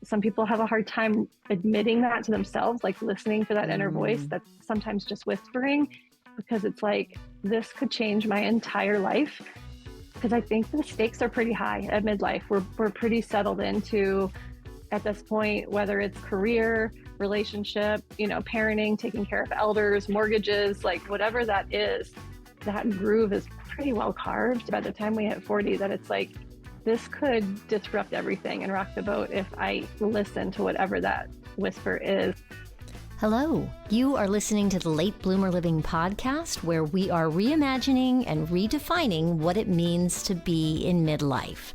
some people have a hard time admitting that to themselves, like listening for that inner voice that's sometimes just whispering, because it's like, this could change my entire life. Because I think the stakes are pretty high at midlife. We're pretty settled into, at this point, whether it's career, relationship, parenting, taking care of elders, mortgages, like whatever that is, that groove is pretty well carved by the time we hit 40, that it's like, this could disrupt everything and rock the boat if I listen to whatever that whisper is. Hello, you are listening to the Late Bloomer Living podcast, where we are reimagining and redefining what it means to be in midlife,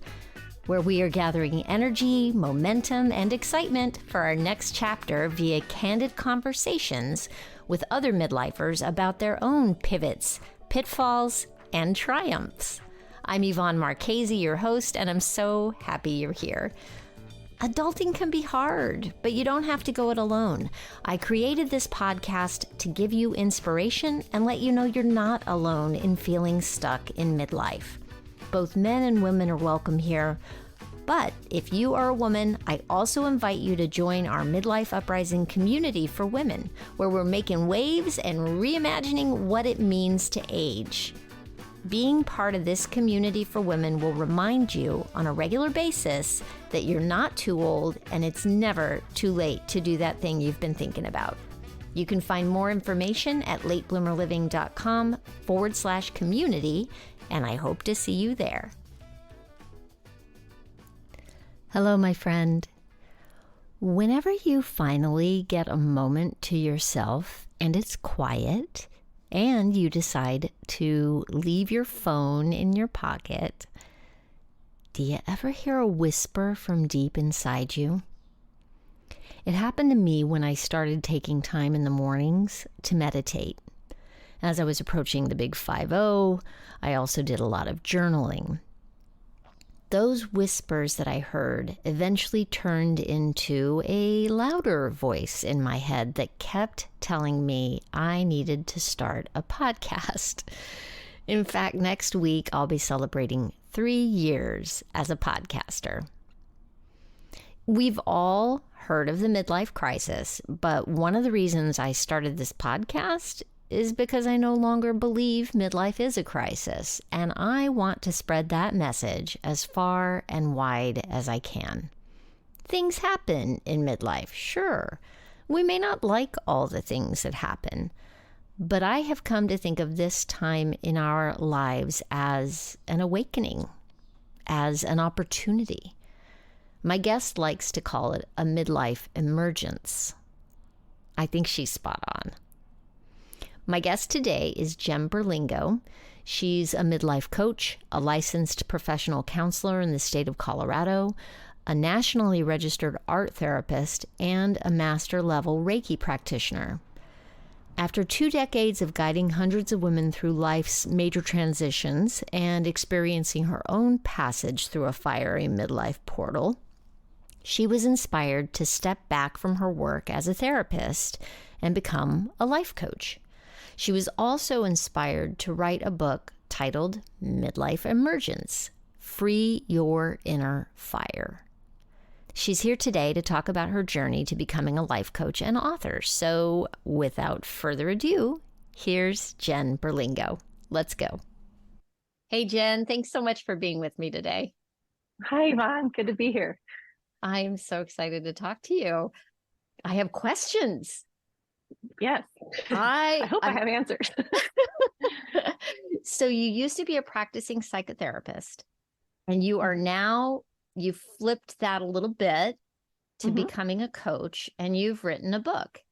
where we are gathering energy, momentum, and excitement for our next chapter via candid conversations with other midlifers about their own pivots, pitfalls, and triumphs. I'm Yvonne Marchese, your host, and I'm so happy you're here. Adulting can be hard, but you don't have to go it alone. I created this podcast to give you inspiration and let you know you're not alone in feeling stuck in midlife. Both men and women are welcome here. But if you are a woman, I also invite you to join our Midlife Uprising community for women, where we're making waves and reimagining what it means to age. Being part of this community for women will remind you on a regular basis that you're not too old and it's never too late to do that thing you've been thinking about. You can find more information at latebloomerliving.com/community, and I hope to see you there. Hello, my friend. Whenever you finally get a moment to yourself and it's quiet, and you decide to leave your phone in your pocket, do you ever hear a whisper from deep inside you? It happened to me when I started taking time in the mornings to meditate. As I was approaching the big 5-0, I also did a lot of journaling. Those whispers that I heard eventually turned into a louder voice in my head that kept telling me I needed to start a podcast. In fact, next week I'll be celebrating 3 years as a podcaster. We've all heard of the midlife crisis, but one of the reasons I started this podcast is because I no longer believe midlife is a crisis, and I want to spread that message as far and wide as I can. Things happen in midlife, sure. We may not like all the things that happen, but I have come to think of this time in our lives as an awakening, as an opportunity. My guest likes to call it a midlife emergence. I think she's spot on. My guest today is Jen Berlingo. She's a midlife coach, a licensed professional counselor in the state of Colorado, a nationally registered art therapist, and a master-level Reiki practitioner. After 2 decades of guiding hundreds of women through life's major transitions and experiencing her own passage through a fiery midlife portal, she was inspired to step back from her work as a therapist and become a life coach. She was also inspired to write a book titled Midlife Emergence: Free Your Inner Fire. She's here today to talk about her journey to becoming a life coach and author. So without further ado, here's Jen Berlingo. Let's go. Hey, Jen, thanks so much for being with me today. Hi, Yvonne. Good to be here. I am so excited to talk to you. I have questions. Yes. I hope I have answers. So you used to be a practicing psychotherapist, and you are now, you flipped that a little bit to becoming a coach, and you've written a book.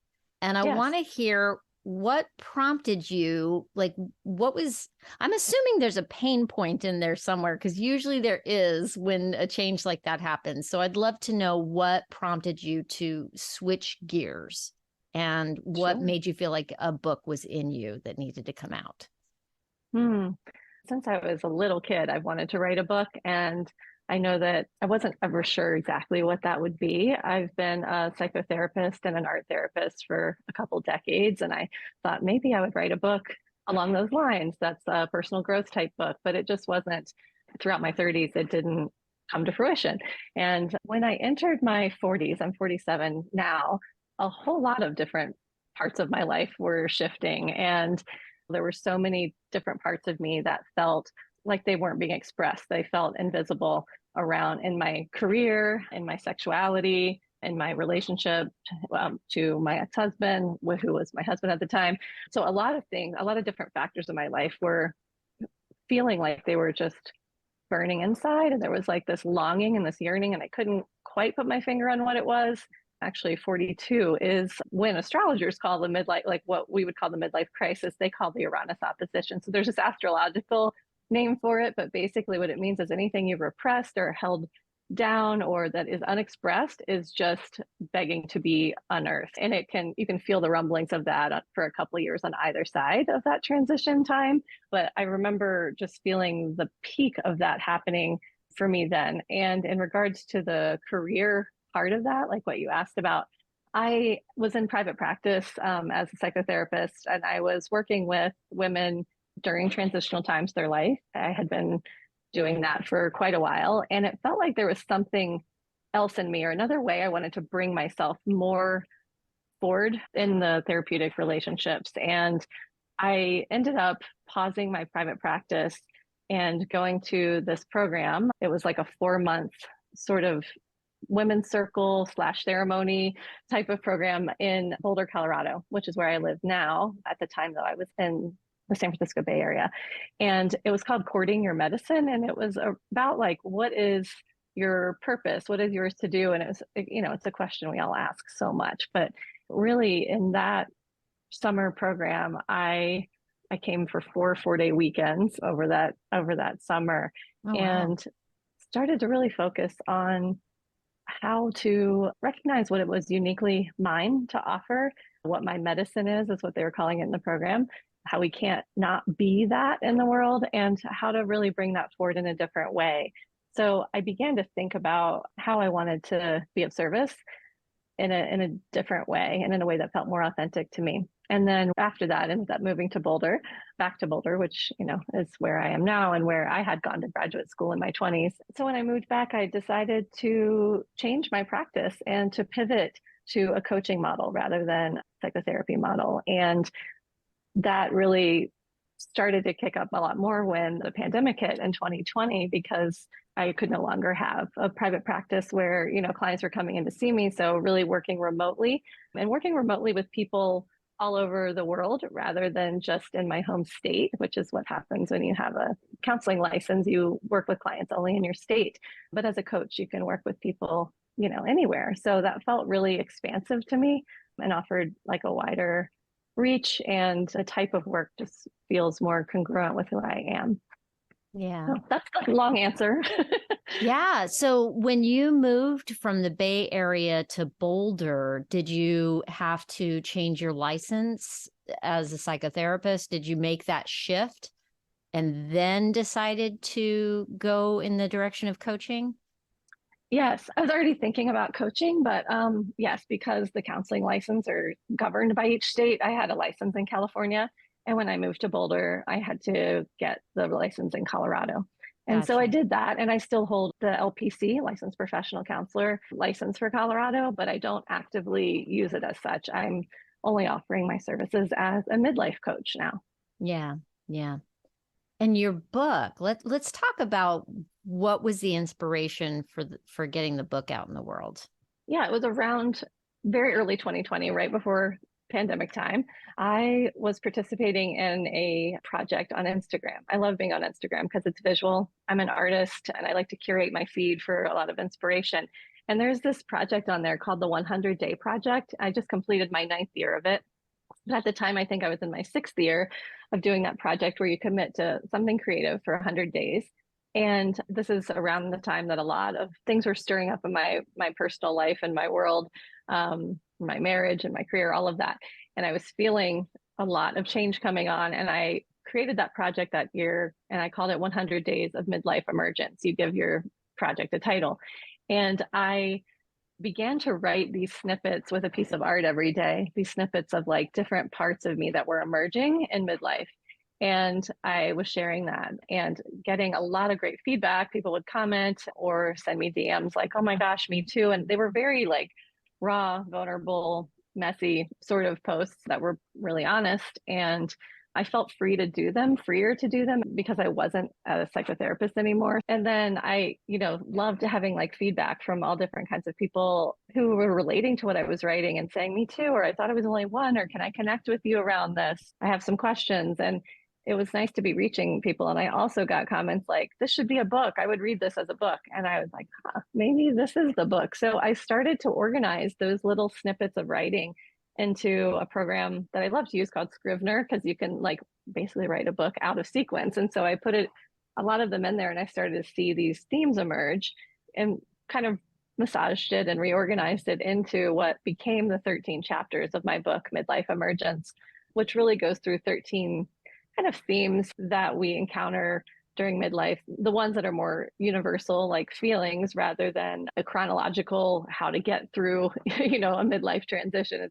And I want to hear what prompted you, like what was, I'm assuming there's a pain point in there somewhere, because usually there is when a change like that happens. So I'd love to know what prompted you to switch gears. And what made you feel like a book was in you that needed to come out? Since I was a little kid, I wanted to write a book, and I know that I wasn't ever sure exactly what that would be. I've been a psychotherapist and an art therapist for a couple decades, and I thought maybe I would write a book along those lines. That's a personal growth type book, but it just wasn't. Throughout my 30s, it didn't come to fruition. And when I entered my 40s, I'm 47 now, a whole lot of different parts of my life were shifting. And there were so many different parts of me that felt like they weren't being expressed. They felt invisible around in my career, in my sexuality, in my relationship to my ex-husband, who was my husband at the time. So a lot of things, a lot of different factors in my life were feeling like they were just burning inside. And there was like this longing and this yearning, and I couldn't quite put my finger on what it was. Actually, 42 is when astrologers call the midlife, like what we would call the midlife crisis, they call the Uranus opposition. So there's this astrological name for it, but basically what it means is anything you've repressed or held down or that is unexpressed is just begging to be unearthed. And you can feel the rumblings of that for a couple of years on either side of that transition time. But I remember just feeling the peak of that happening for me then. And in regards to the career part of that, like what you asked about, I was in private practice as a psychotherapist, and I was working with women during transitional times of their life. I had been doing that for quite a while, and it felt like there was something else in me or another way I wanted to bring myself more forward in the therapeutic relationships. And I ended up pausing my private practice and going to this program. It was like a 4-month sort of women's circle / ceremony type of program in Boulder, Colorado, which is where I live now. At the time, though, I was in the San Francisco Bay Area. And it was called Courting Your Medicine. And it was about like, what is your purpose? What is yours to do? And it's a question we all ask so much. But really in that summer program, I came for 4 4-day weekends over that summer. Oh, wow. And started to really focus on how to recognize what it was uniquely mine to offer, what my medicine is what they were calling it in the program, how we can't not be that in the world, and how to really bring that forward in a different way. So I began to think about how I wanted to be of service in a different way and in a way that felt more authentic to me. And then after that, ended up moving to Boulder, back to Boulder, which, is where I am now and where I had gone to graduate school in my 20s. So when I moved back, I decided to change my practice and to pivot to a coaching model rather than psychotherapy model. And that really started to kick up a lot more when the pandemic hit in 2020, because I could no longer have a private practice where, clients were coming in to see me. So really working remotely with people all over the world rather than just in my home state, which is what happens when you have a counseling license. You work with clients only in your state. But as a coach, you can work with people, anywhere. So that felt really expansive to me and offered like a wider reach, and the type of work just feels more congruent with who I am. Yeah. So that's a long answer. Yeah. So when you moved from the Bay Area to Boulder, did you have to change your license as a psychotherapist? Did you make that shift and then decided to go in the direction of coaching? Yes, I was already thinking about coaching, but yes, because the counseling license are governed by each state, I had a license in California. And when I moved to Boulder, I had to get the license in Colorado. And so I Gotcha. did that. And I still hold the LPC, licensed professional counselor license for Colorado, but I don't actively use it as such. I'm only offering my services as a midlife coach now. Yeah. Yeah. And your book, let's talk about what was the inspiration for getting the book out in the world. Yeah, it was around very early 2020, right before pandemic time. I was participating in a project on Instagram. I love being on Instagram because it's visual. I'm an artist and I like to curate my feed for a lot of inspiration. And there's this project on there called the 100-Day Project. I just completed my 9th year of it. But at the time, I think I was in my 6th year of doing that project where you commit to something creative for 100 days. And this is around the time that a lot of things were stirring up in my personal life and my world, my marriage and my career, all of that. And I was feeling a lot of change coming on. And I created that project that year, and I called it 100 Days of Midlife Emergence. You give your project a title. And I began to write these snippets with a piece of art every day, these snippets of like different parts of me that were emerging in midlife. And I was sharing that and getting a lot of great feedback. People would comment or send me DMs like, oh my gosh, me too. And they were very like raw, vulnerable, messy sort of posts that were really honest. And I felt free to do them, freer to do them because I wasn't a psychotherapist anymore. And then I, loved having like feedback from all different kinds of people who were relating to what I was writing and saying, me too, or I thought I was only one, or can I connect with you around this? I have some questions. And it was nice to be reaching people. And I also got comments like, this should be a book. I would read this as a book. And I was like, maybe this is the book. So I started to organize those little snippets of writing into a program that I love to use called Scrivener, because you can like basically write a book out of sequence. And so I put a lot of them in there, and I started to see these themes emerge and kind of massaged it and reorganized it into what became the 13 chapters of my book, Midlife Emergence, which really goes through 13 kind of themes that we encounter during midlife, the ones that are more universal, like feelings, rather than a chronological how to get through, a midlife transition.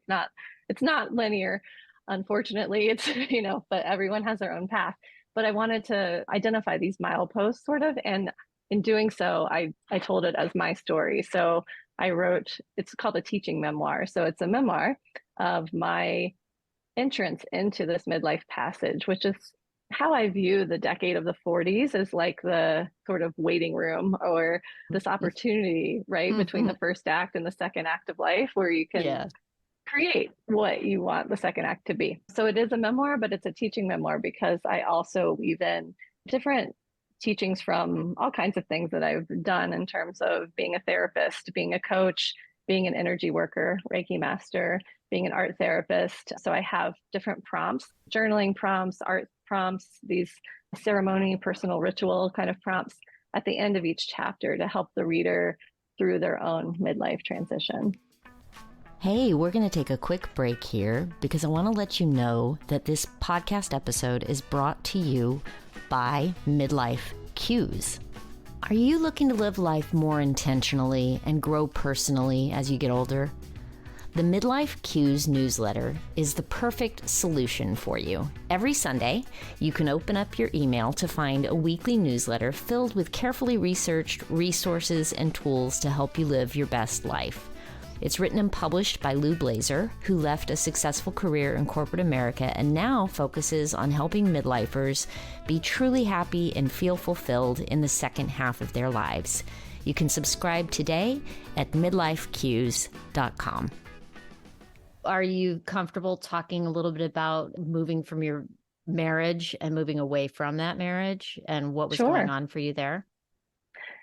It's not linear, unfortunately. It's, but everyone has their own path. But I wanted to identify these mileposts sort of. And in doing so, I told it as my story. So I wrote, it's called a teaching memoir. So it's a memoir of my entrance into this midlife passage, which is how I view the decade of the 40s as like the sort of waiting room, or this opportunity, right, between the first act and the second act of life, where you can create what you want the second act to be. So it is a memoir, but it's a teaching memoir because I also weave in different teachings from all kinds of things that I've done in terms of being a therapist, being a coach, being an energy worker, Reiki master, being an art therapist. So I have different prompts, journaling prompts, art prompts, these ceremony, personal ritual kind of prompts at the end of each chapter to help the reader through their own midlife transition. Hey, we're going to take a quick break here because I want to let you know that this podcast episode is brought to you by Midlife Cues. Are you looking to live life more intentionally and grow personally as you get older? The Midlife Cues newsletter is the perfect solution for you. Every Sunday, you can open up your email to find a weekly newsletter filled with carefully researched resources and tools to help you live your best life. It's written and published by Lou Blazer, who left a successful career in corporate America and now focuses on helping midlifers be truly happy and feel fulfilled in the second half of their lives. You can subscribe today at midlifecues.com. Are you comfortable talking a little bit about moving from your marriage and moving away from that marriage and what was going on for you there?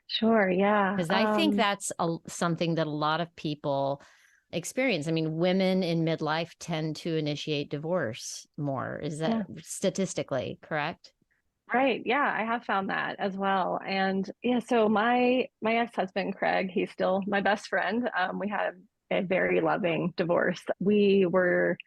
Sure, yeah. Because I think that's something that a lot of people experience. I mean, women in midlife tend to initiate divorce more. Is that statistically correct? Right. Yeah, I have found that as well. And yeah, so my ex-husband, Craig, he's still my best friend. We had a very loving divorce. We were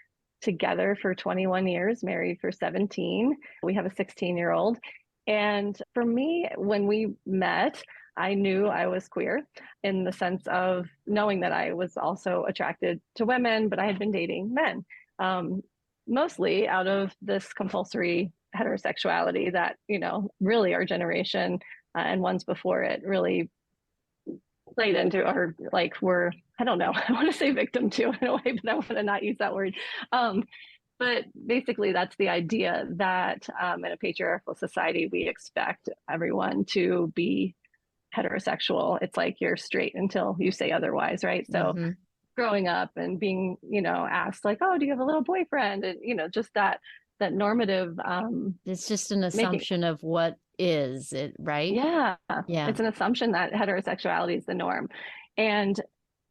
together for 21 years, married for 17. We have a 16-year-old. And for me, when we met, I knew I was queer in the sense of knowing that I was also attracted to women, but I had been dating men, mostly out of this compulsory heterosexuality that, really our generation and ones before it really played into, or like were, I don't know, I want to say victim to in a way, but I want to not use that word. But basically, that's the idea that in a patriarchal society, we expect everyone to be heterosexual. It's like you're straight until you say otherwise, right? So growing up and being, asked like, oh, do you have a little boyfriend? And, just that normative. It's just an assumption of what is it, right? Yeah. It's an assumption that heterosexuality is the norm. And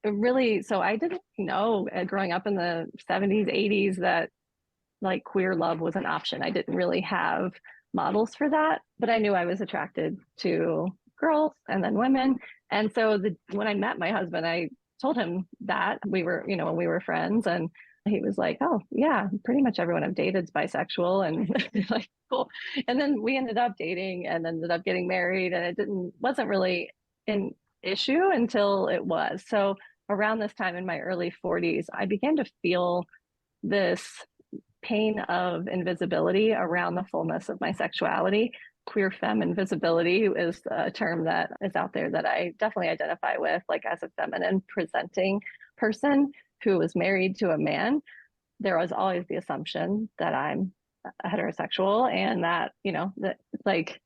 really, so I didn't know growing up in the 70s, 80s that like queer love was an option. I didn't really have models for that, but I knew I was attracted to girls and then women. And so when I met my husband, I told him that we were, when we were friends, and he was like, oh yeah, pretty much everyone I've dated is bisexual. And like, cool. And then we ended up dating and ended up getting married, and it wasn't really an issue until it was. So around this time in my early 40s, I began to feel this pain of invisibility around the fullness of my sexuality. Queer femme invisibility is a term that is out there that I definitely identify with, like as a feminine presenting person who was married to a man. There was always the assumption that I'm heterosexual and that, that like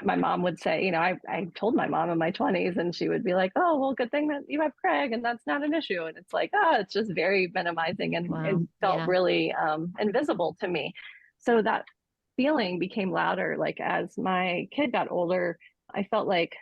my mom would say, I told my mom in my 20s and she would be like, oh, well, good thing that you have Craig and that's not an issue. And it's like, oh, it's just very minimizing and Wow. it felt really invisible to me. So that feeling became louder. Like as my kid got older, I felt like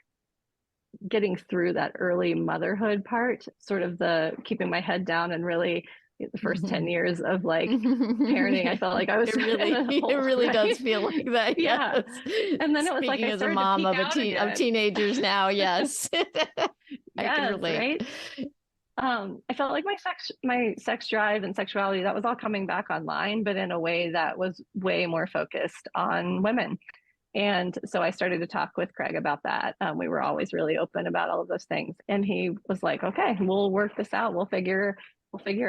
getting through that early motherhood part, sort of the keeping my head down and really the first 10 years of like parenting, I felt like I was it really does feel like that. Yeah. Yes. And then it was Speaking like I as a started mom to of peak out of teenagers now, yes. I can relate. Right. I felt like my sex drive and sexuality, that was all coming back online, but in a way that was way more focused on women. And so I started to talk with Craig about that. We were always really open about all of those things. And he was like, okay, we'll work this out. We'll figure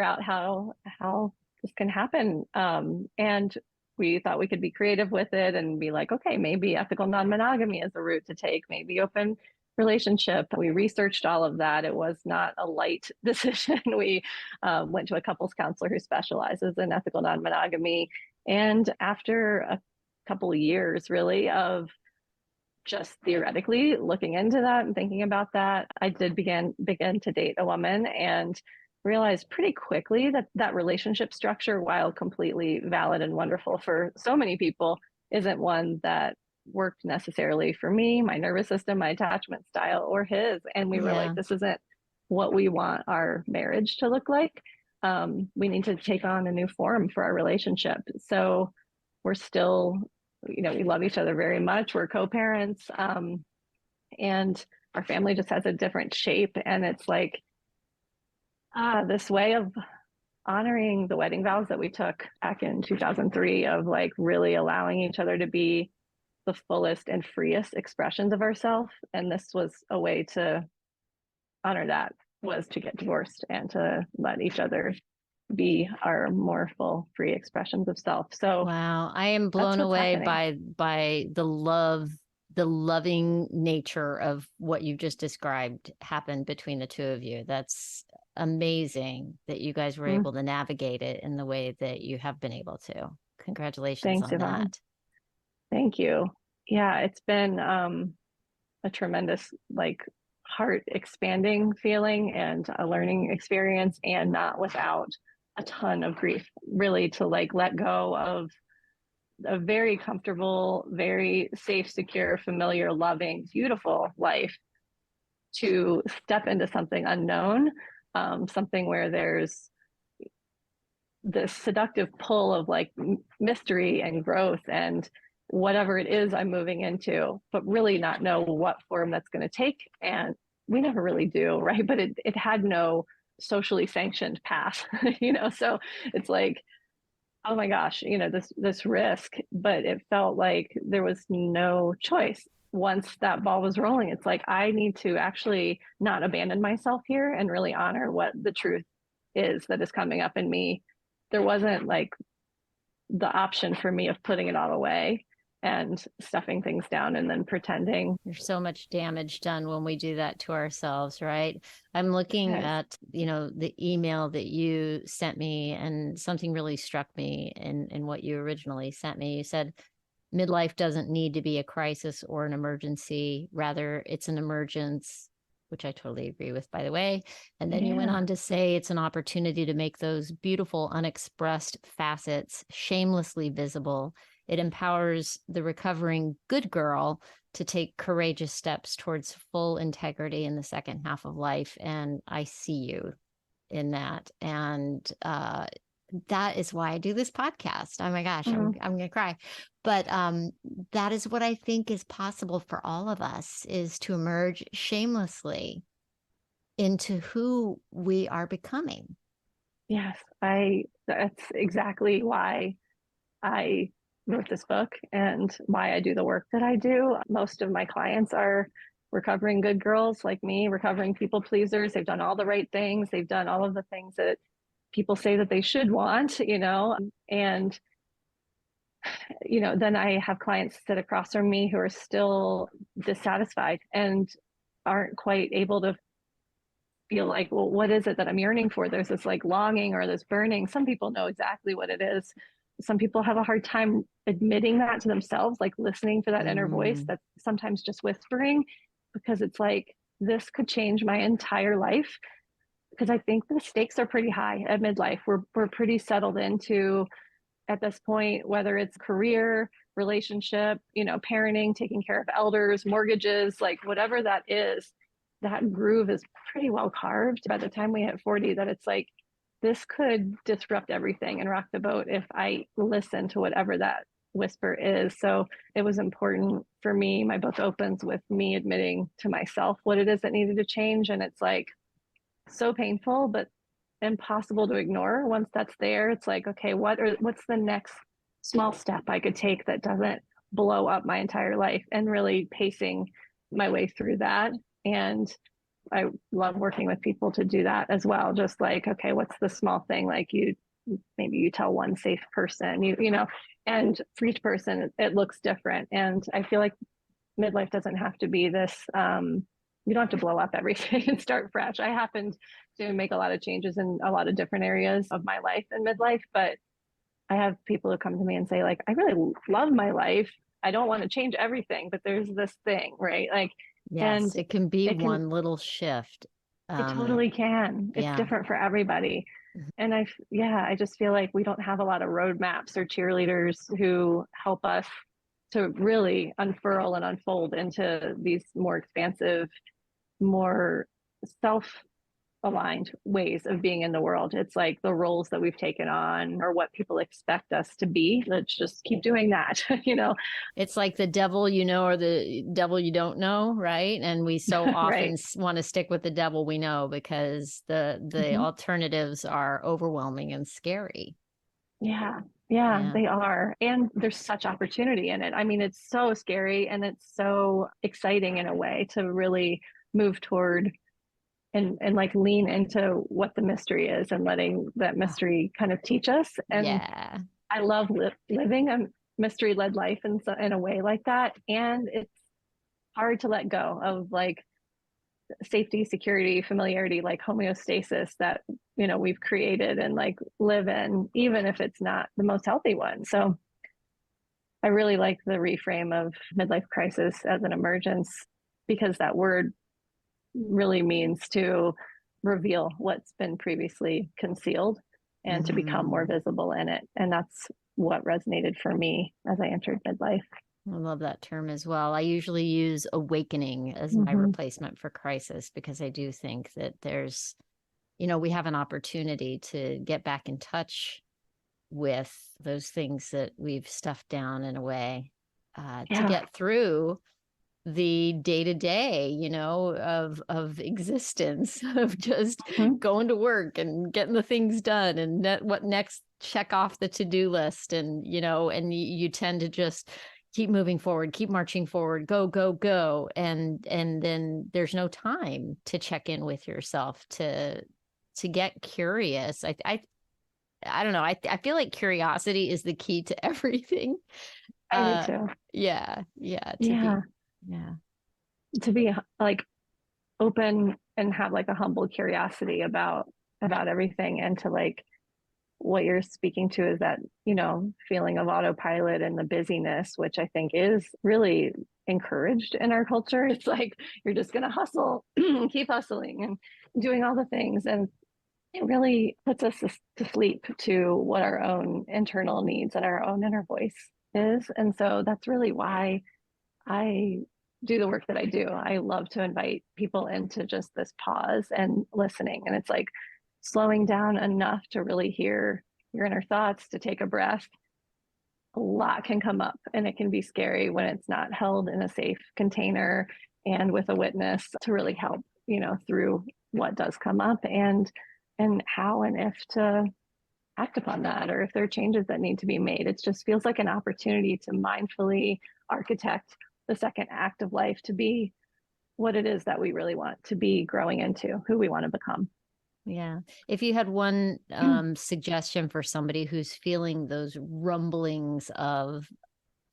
out how this can happen. And we thought we could be creative with it and be like, okay, maybe ethical non-monogamy is a route to take, maybe open relationship. We researched all of that. It was not a light decision. We went to a couples counselor who specializes in ethical non-monogamy. And after a couple of years really of just theoretically looking into that and thinking about that, I did begin to date a woman and realized pretty quickly that that relationship structure, while completely valid and wonderful for so many people, isn't one that worked necessarily for me, my nervous system, my attachment style, or his. And we were like, this isn't what we want our marriage to look like. We need to take on a new form for our relationship. So we're still, we love each other very much. We're co-parents, and our family just has a different shape. And it's like this way of honoring the wedding vows that we took back in 2003 of like really allowing each other to be the fullest and freest expressions of ourselves. And this was a way to honor that, was to get divorced and to let each other be our more full, free expressions of self. So wow, I am blown away by the loving nature of what you just described happened between the two of you. That's amazing that you guys were able to navigate it in the way that you have been able to. Congratulations. Thanks, on Yvonne. That. Thank you. Yeah, it's been a tremendous heart expanding feeling and a learning experience, and not without a ton of grief, really, to let go of a very comfortable, very safe, secure, familiar, loving, beautiful life to step into something unknown, something where there's this seductive pull of mystery and growth and whatever it is I'm moving into, but really not know what form that's going to take. And we never really do, right? But it had no socially sanctioned path, so it's like, oh my gosh, this risk, but it felt like there was no choice. Once that ball was rolling, it's like, I need to actually not abandon myself here and really honor what the truth is that is coming up in me. There wasn't the option for me of putting it all away and stuffing things down and then pretending. There's so much damage done when we do that to ourselves, right? I'm looking at, the email that you sent me, and something really struck me in what you originally sent me. You said, midlife doesn't need to be a crisis or an emergency. Rather, it's an emergence, which I totally agree with, by the way. And then you went on to say it's an opportunity to make those beautiful, unexpressed facets shamelessly visible. It empowers the recovering good girl to take courageous steps towards full integrity in the second half of life. And I see you in that. And that is why I do this podcast. Oh my gosh, I'm going to cry. But that is what I think is possible for all of us, is to emerge shamelessly into who we are becoming. Yes, that's exactly why I wrote this book and why I do the work that I do. Most of my clients are recovering good girls like me, recovering people pleasers. They've done all the right things. They've done all of the things that people say that they should want, and then I have clients sit across from me who are still dissatisfied and aren't quite able to feel like, well, what is it that I'm yearning for? There's this like longing or this burning. Some people know exactly what it is. Some people have a hard time admitting that to themselves, like listening for that inner voice that's sometimes just whispering, because it's like, this could change my entire life. Because I think the stakes are pretty high at midlife. We're pretty settled into at this point, whether it's career, relationship, parenting, taking care of elders, mortgages, like whatever that is, that groove is pretty well carved by the time we hit 40, that it's like, this could disrupt everything and rock the boat if I listen to whatever that whisper is. So it was important for me. My book opens with me admitting to myself what it is that needed to change. And it's like so painful, but impossible to ignore. Once that's there, it's like, okay, what's the next small step I could take that doesn't blow up my entire life, and really pacing my way through that. And I love working with people to do that as well. Just like, okay, what's the small thing? Like maybe you tell one safe person, and for each person it looks different. And I feel like midlife doesn't have to be this, you don't have to blow up everything and start fresh. I happened to make a lot of changes in a lot of different areas of my life in midlife, but I have people who come to me and say, like, I really love my life. I don't want to change everything, but there's this thing, right? Like, Yes, and it can be one little shift. it totally can. It's different for everybody. And I just feel like we don't have a lot of roadmaps or cheerleaders who help us to really unfurl and unfold into these more expansive, more self-aligned ways of being in the world. It's like the roles that we've taken on or what people expect us to be. Let's just keep doing that, It's like the devil you know or the devil you don't know, right? And we so often right. want to stick with the devil we know because the alternatives are overwhelming and scary. Yeah, Yeah. they are. And there's such opportunity in it. I mean, it's so scary and it's so exciting in a way to really move toward and like lean into what the mystery is and letting that mystery kind of teach us. And Yeah. I love living a mystery led life in a way like that. And it's hard to let go of like safety, security, familiarity, like homeostasis that, we've created and like live in, even if it's not the most healthy one. So I really like the reframe of midlife crisis as an emergence, because that word really means to reveal what's been previously concealed and to become more visible in it. And that's what resonated for me as I entered midlife. I love that term as well. I usually use awakening as my replacement for crisis because I do think that there's, we have an opportunity to get back in touch with those things that we've stuffed down in a way to get through the day-to-day, of existence, of just going to work and getting the things done and what next, check off the to-do list. And, and you tend to just keep moving forward, keep marching forward, go, go, go. And then there's no time to check in with yourself, to get curious. I don't know. I feel like curiosity is the key to everything. I do too. Yeah. To be like open and have like a humble curiosity about everything, and to like what you're speaking to is that, feeling of autopilot and the busyness, which I think is really encouraged in our culture. It's like, you're just going to hustle, keep hustling and doing all the things. And it really puts us to sleep to what our own internal needs and our own inner voice is. And so that's really why I do the work that I do. I love to invite people into just this pause and listening. And it's like slowing down enough to really hear your inner thoughts, to take a breath. A lot can come up, and it can be scary when it's not held in a safe container and with a witness to really help, through what does come up, and how and if to act upon that, or if there are changes that need to be made. It just feels like an opportunity to mindfully architect the second act of life to be what it is that we really want to be growing into, who we want to become. Yeah. If you had one suggestion for somebody who's feeling those rumblings of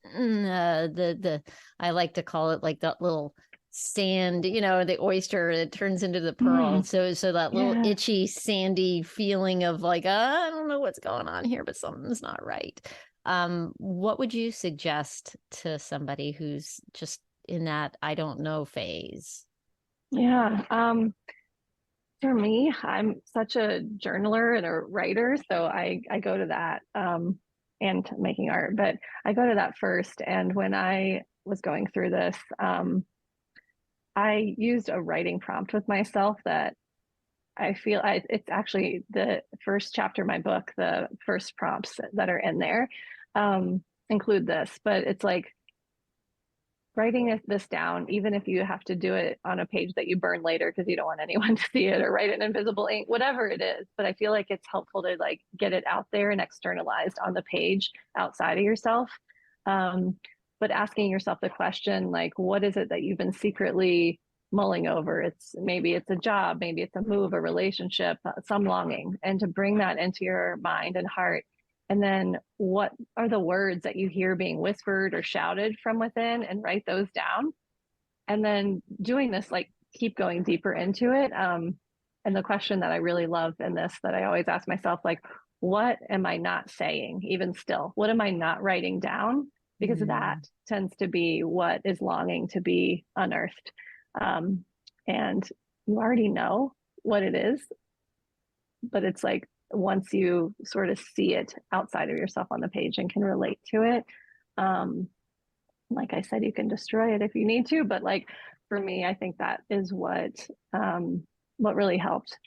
the I like to call it like that little sand, the oyster that turns into the pearl. Mm, So that little yeah. itchy, sandy feeling of like, I don't know what's going on here, but something's not right. What would you suggest to somebody who's just in that I don't know phase? Yeah. For me, I'm such a journaler and a writer, so I go to that and making art, but I go to that first. And when I was going through this, I used a writing prompt with myself that it's actually the first chapter of my book, the first prompts that are in there include this, but it's like writing this down, even if you have to do it on a page that you burn later because you don't want anyone to see it, or write it in invisible ink, whatever it is. But I feel like it's helpful to like get it out there and externalized on the page outside of yourself. Um, but asking yourself the question, like, what is it that you've been secretly mulling over? Maybe it's a job, maybe it's a move, a relationship, some longing, and to bring that into your mind and heart. And then what are the words that you hear being whispered or shouted from within, and write those down. And then doing this, like, keep going deeper into it. And the question that I really love in this, that I always ask myself, like, what am I not saying even still? What am I not writing down? Because that tends to be what is longing to be unearthed. And you already know what it is, but it's like once you sort of see it outside of yourself on the page and can relate to it, um, like I said, you can destroy it if you need to. But like for me, I think that is what really helped.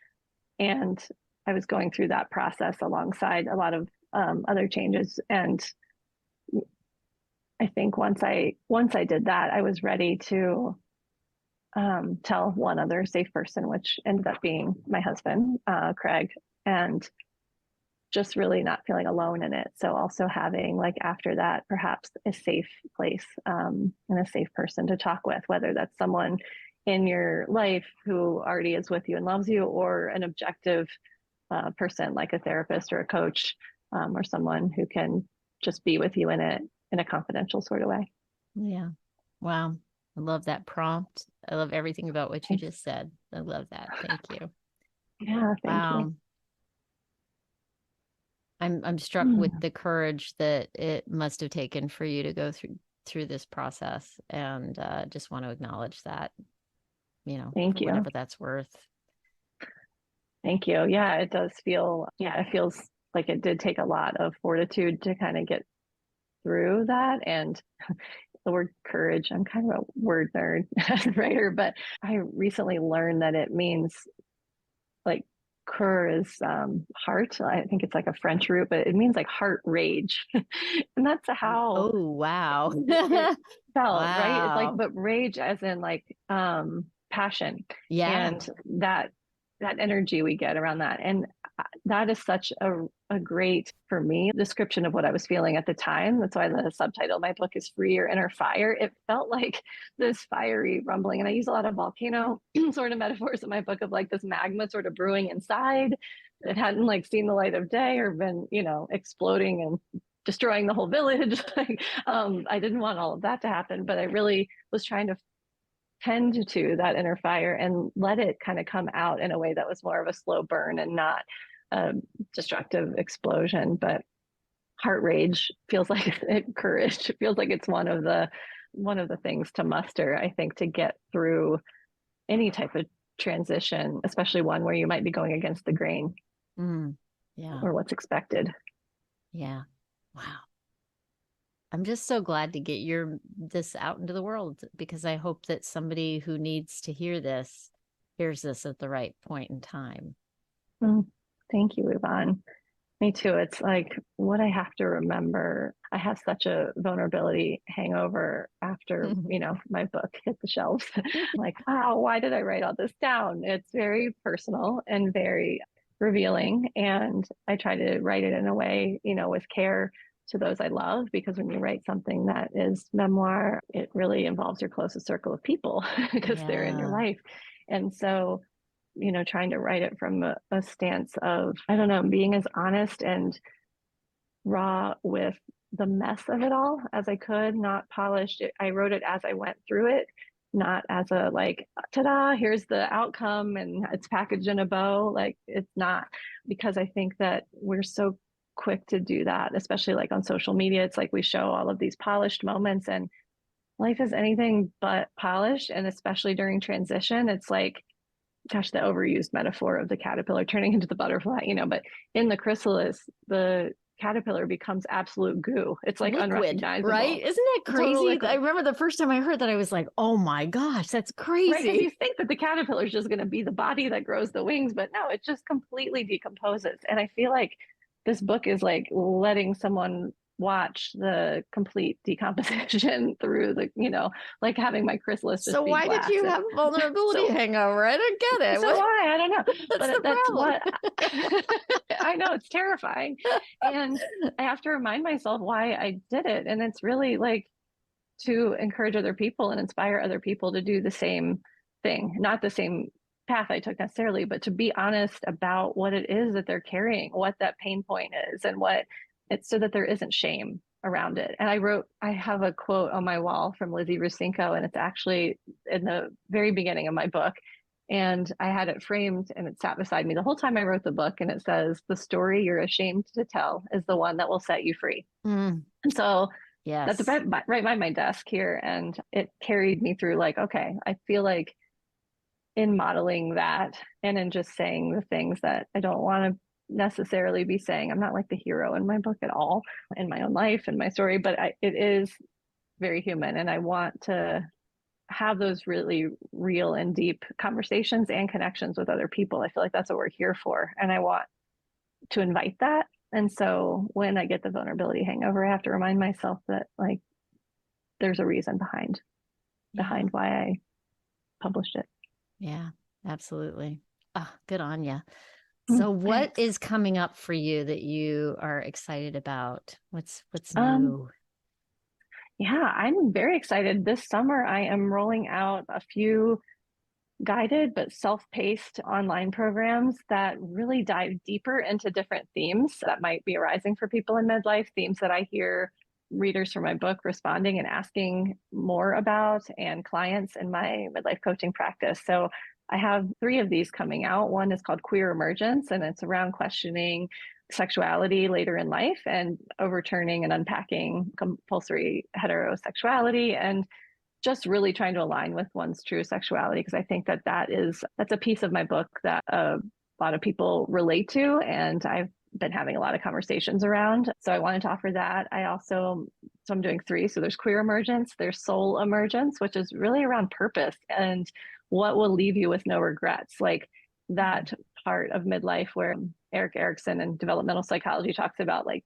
And I was going through that process alongside a lot of other changes. And I think once I did that, I was ready to tell one other safe person, which ended up being my husband, Craig, and just really not feeling alone in it. So also having, like, after that, perhaps a safe place and a safe person to talk with, whether that's someone in your life who already is with you and loves you, or an objective person like a therapist or a coach, or someone who can just be with you in a confidential sort of way. Yeah. Wow. I love that prompt. I love everything about what you Thanks. just said. I love that. Thank you. Yeah, thank you. Wow. I'm struck with Hmm. the courage that it must have taken for you to go through this process, and just want to acknowledge that, Thank for you. whatever that's worth. Thank you. Yeah, it does feel, yeah, it feels like it did take a lot of fortitude to kind of get through that. And the word courage, I'm kind of a word nerd as a writer, but I recently learned that it means, like, cur is heart. I think it's like a French root, but it means like heart rage. And that's how Oh, wow. it felt, right? It's like, Wow. but rage as in like passion, Yeah. and that energy we get around that. And that is such a great, for me, description of what I was feeling at the time. That's why the subtitle of my book is Free Your Inner Fire. It felt like this fiery rumbling. And I use a lot of volcano sort of metaphors in my book, of like this magma sort of brewing inside. It hadn't like seen the light of day or been, exploding and destroying the whole village. Like, I didn't want all of that to happen, but I really was trying to tend to that inner fire and let it kind of come out in a way that was more of a slow burn and not a destructive explosion. But heart rage feels like courage. It feels like it's one of the things to muster, I think, to get through any type of transition, especially one where you might be going against the grain Yeah. or what's expected. Yeah. Wow. I'm just so glad to get this out into the world, because I hope that somebody who needs to hear this hears this at the right point in time. Mm, thank you, Yvonne. Me too. It's like what I have to remember. I have such a vulnerability hangover after, my book hit the shelves. Like, wow, why did I write all this down? It's very personal and very revealing. And I try to write it in a way, with care to those I love, because when you write something that is memoir, it really involves your closest circle of people because they're in your Yeah. life. And so trying to write it from a stance of, I don't know, being as honest and raw with the mess of it all as I could, not polished. I wrote it as I went through it, not as a like, ta-da, here's the outcome and it's packaged in a bow. Like it's not, because I think that we're so quick to do that, especially like on social media. It's like we show all of these polished moments, and life is anything but polished. And especially during transition, it's like, gosh, the overused metaphor of the caterpillar turning into the butterfly, but in the chrysalis, the caterpillar becomes absolute goo. It's like liquid, unrecognizable. right? Isn't that crazy? I remember the first time I heard that, I was like, oh my gosh, that's crazy. Right, because you think that the caterpillar is just going to be the body that grows the wings, but no, it just completely decomposes. And I feel like this book is like letting someone watch the complete decomposition through the, like having my chrysalis just so be why glass. did you have vulnerability hangover? I don't get it. So why? I don't know. That's what I know. It's terrifying. And I have to remind myself why I did it. And it's really like to encourage other people and inspire other people to do the same thing, not the same path I took necessarily, but to be honest about what it is that they're carrying, what that pain point is, and what it's, so that there isn't shame around it. And I have a quote on my wall from Lizzie Rusinko, and it's actually in the very beginning of my book. And I had it framed and it sat beside me the whole time I wrote the book. And it says, "The story you're ashamed to tell is the one that will set you free." And so that's right by my desk here. And it carried me through like, okay, I feel like in modeling that and in just saying the things that I don't want to necessarily be saying. I'm not like the hero in my book at all, in my own life and my story, but it is very human. And I want to have those really real and deep conversations and connections with other people. I feel like that's what we're here for. And I want to invite that. And so when I get the vulnerability hangover, I have to remind myself that like there's a reason behind why I published it. Yeah, absolutely. Oh, good on you. So what is coming up for you that you are excited about? What's new? Yeah, I'm very excited. This summer, I am rolling out a few guided but self-paced online programs that really dive deeper into different themes that might be arising for people in midlife, themes that I hear readers from my book responding and asking more about, and clients in my midlife coaching practice. So I have 3 of these coming out. One is called Queer Emergence, and it's around questioning sexuality later in life and overturning and unpacking compulsory heterosexuality, and just really trying to align with one's true sexuality, because I think that that's a piece of my book that a lot of people relate to, and I've been having a lot of conversations around. So I wanted to offer that. So I'm doing 3. So there's Queer Emergence, there's Soul Emergence, which is really around purpose and what will leave you with no regrets. Like that part of midlife where Eric Erickson in developmental psychology talks about like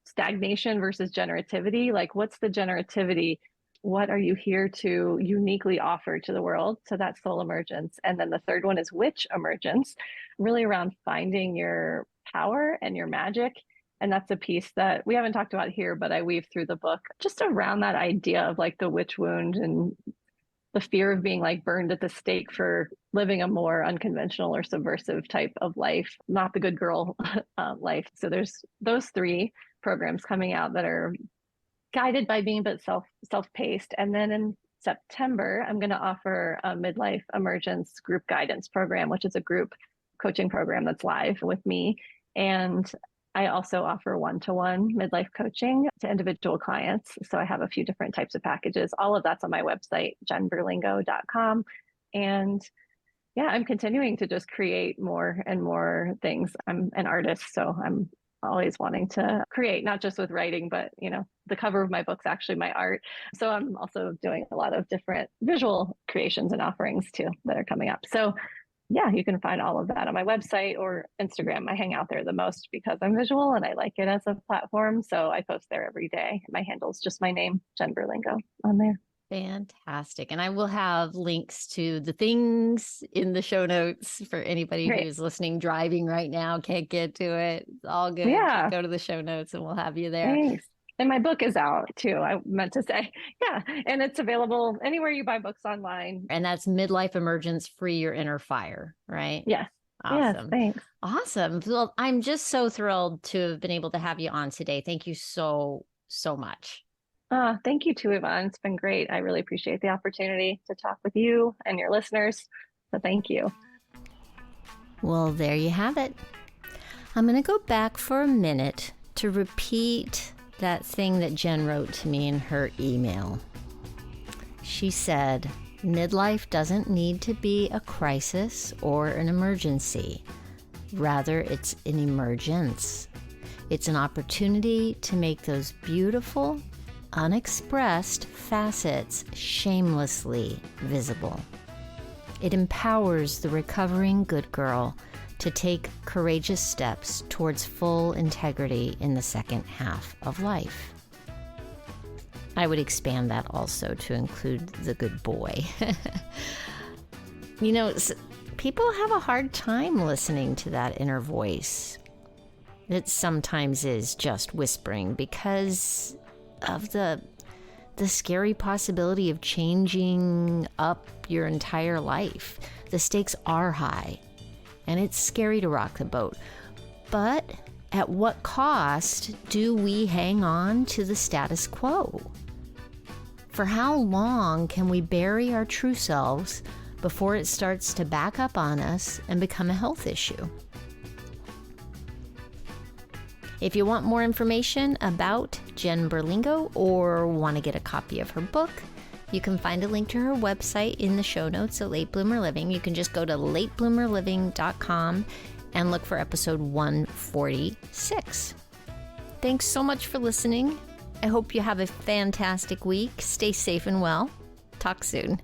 stagnation versus generativity. Like what's the generativity? What are you here to uniquely offer to the world? So that's Soul Emergence. And then the third one is Witch Emergence, really around finding your power and your magic. And that's a piece that we haven't talked about here, but I weave through the book just around that idea of like the witch wound and the fear of being like burned at the stake for living a more unconventional or subversive type of life, not the good girl life. So there's those 3 programs coming out that are guided by me, but self-paced. And then in September, I'm going to offer a Midlife Emergence group guidance program, which is a group coaching program that's live with me. And I also offer one-to-one midlife coaching to individual clients. So I have a few different types of packages. All of that's on my website, jenberlingo.com. And yeah, I'm continuing to just create more and more things. I'm an artist, so I'm always wanting to create, not just with writing, but the cover of my book's actually my art. So I'm also doing a lot of different visual creations and offerings too that are coming up. So yeah, you can find all of that on my website or Instagram. I hang out there the most because I'm visual and I like it as a platform. So I post there every day. My handle's just my name, Jen Berlingo, on there. Fantastic. And I will have links to the things in the show notes for anybody who's listening, driving right now, can't get to it. It's all good. Yeah. Just go to the show notes and we'll have you there. Thanks. And my book is out too. I meant to say, yeah. And it's available anywhere you buy books online. And that's Midlife Emergence, Free Your Inner Fire, right? Yes. Yes. Awesome. Thanks. Awesome. Well, I'm just so thrilled to have been able to have you on today. Thank you so much. Thank you too, Yvonne. It's been great. I really appreciate the opportunity to talk with you and your listeners. So thank you. Well, there you have it. I'm going to go back for a minute to repeat that thing that Jen wrote to me in her email. She said, midlife doesn't need to be a crisis or an emergency. Rather, it's an emergence. It's an opportunity to make those beautiful, unexpressed facets shamelessly visible. It empowers the recovering good girl to take courageous steps towards full integrity in the second half of life. I would expand that also to include the good boy. You know, people have a hard time listening to that inner voice. It sometimes is just whispering because of the scary possibility of changing up your entire life. The stakes are high, and it's scary to rock the boat. But at what cost do we hang on to the status quo? For how long can we bury our true selves before it starts to back up on us and become a health issue? If you want more information about Jen Berlingo or want to get a copy of her book, you can find a link to her website in the show notes at Late Bloomer Living. You can just go to latebloomerliving.com and look for episode 146. Thanks so much for listening. I hope you have a fantastic week. Stay safe and well. Talk soon.